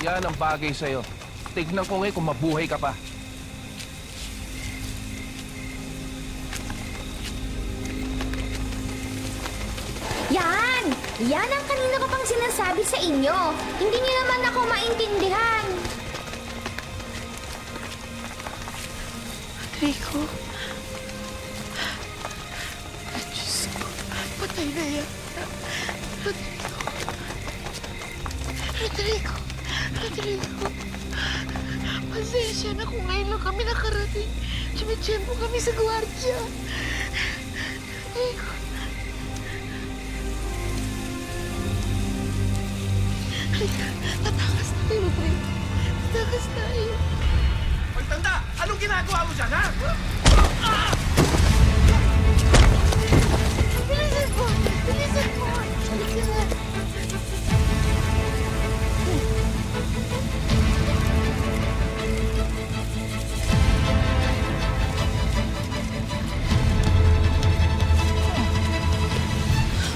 Yan ang bagay sa'yo. Tignan ko ngayon kung mabuhay ka pa. Yan! Yan ang kanina ko pang sinasabi sa inyo. Hindi niyo naman ako maintindihan. Rico. Diyos ko, patay na yan. Rodrigo. Rodrigo. Pasensya na kung ngayon lang kami nakarating. Tumitsyempo kami sa gwardiya. Rodrigo. Halika, tatakas tayo, Rodrigo. Tatakas tayo. Magtanda! Anong ginagawa mo dyan, ha? Bilisan mo! Bilisan mo! Halika na.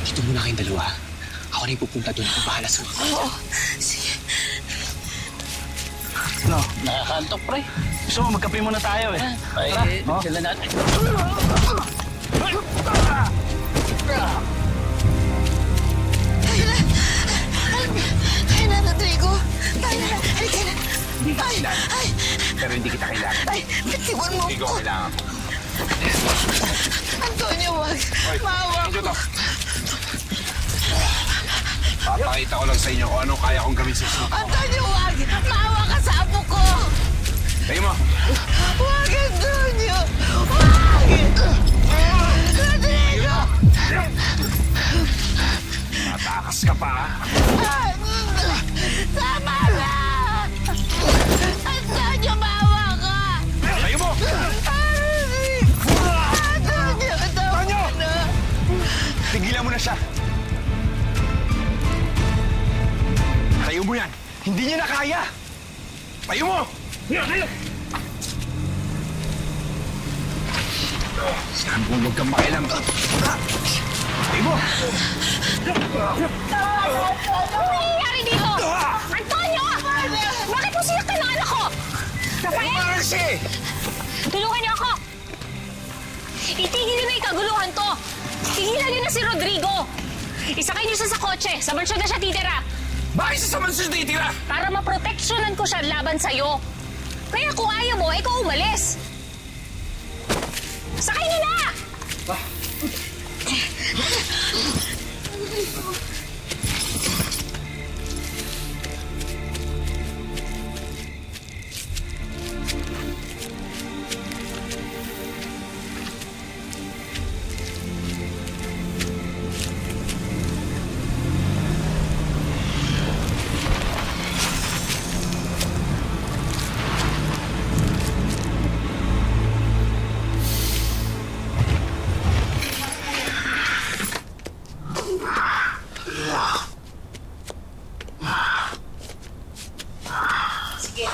Dito muna kayong dalawa. Ako na yung pupunta doon. Ako bahala sa mga. Oo, sige. No, nakakantok, pre. Gusto mo, magkape muna tayo eh. Ay, sila natin. Kaya na, Rodrigo. Kaya na. Halika na. Hindi ka Ay, kailangan. ay, Pero hindi kita kailangan. ay, bitiwan mo Hindi ko ko. kailangan. Antonio, wag. Maawa Ito ko. to. Papakita ko lang sa inyo kung anong kaya kong gawin sa inyo. Antonio, wag. Maawa ka sa apo ko. Tayo mo. Wag, Antonio. Wag. Rodrigo. Matakas ka pa, ha? Tama na. Antonio, maawa ka. Tayo mo! Antonio, tama na. Tigilan mo na siya. Tayo mo yan. Hindi niya na kaya. Tayo mo! Saan kung huwag kang makialam. Tayo mo! Ano nangyayari dito? Antonio! Bakit mo sinaktan ang anak ko? Rafael! Marcy! Tulungan niyo ako! Itigil niyo na yung kaguluhan to! Tigilan niyo na si Rodrigo! Isakay niyo siya sa kotse. Sa mansyon na siya titira. Bakit sa mansyon titira? Para maproteksyonan ko siya laban sa'yo. Kaya kung ayaw mo, ikaw umalis. Sakay niyo na! Sige.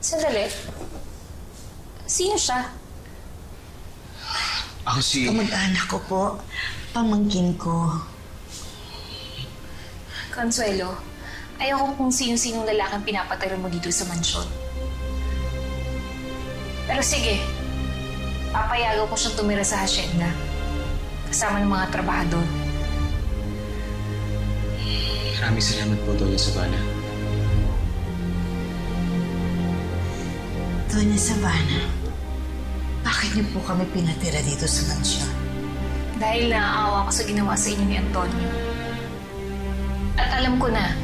Sandali. Sino siya? Ako si... Kamag-anak ko po. Pamangkin ko. Consuelo, ayoko kung sino-sinong lalaking pinapatira mo dito sa mansyon. Pero sige, papayagan ko siyang tumira sa hacienda. Kasama ng mga trabahador. Maraming salamat po, Doña Sabana. Doña Sabana, bakit niyo po kami pinatira dito sa mansyon? Dahil naaawa ko sa ginawa sa inyo ni Antonio. At alam ko na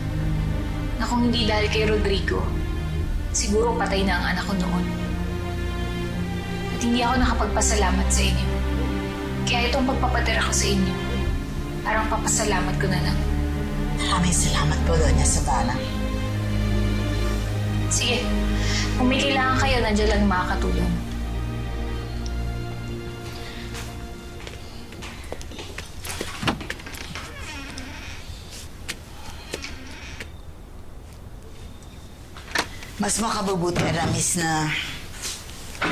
kung hindi dahil kay Rodrigo, siguro patay na ang anak ko noon. At hindi ako nakapagpasalamat sa inyo. Kaya itong pagpapatira ko sa inyo, parang papasalamat ko na lang. Maraming salamat po, Doña Sabana. Sige, kung may kailangan kayo, nandiyan lang yung makakatulong. Mas makabubuti, Ramis, na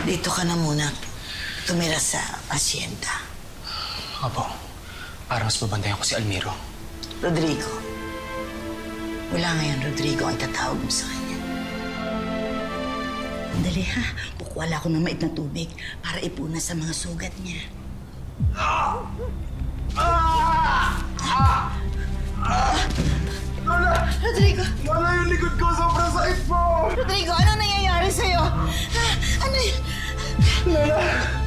Dito ka na muna tumira sa asyenda. Opo. Para mas babantayan ko si Almiro. Rodrigo. Mula ngayon, Rodrigo ang itatawag mo sa kanya. Dali ha, kukuha ako ng mait na tubig para ipunas sa mga sugat niya. Rodrigo! Lola, yung likod ko sobrang sakit po! Rodrigo, ano nangyayari sa'yo? Ha? Ano yun? Lola!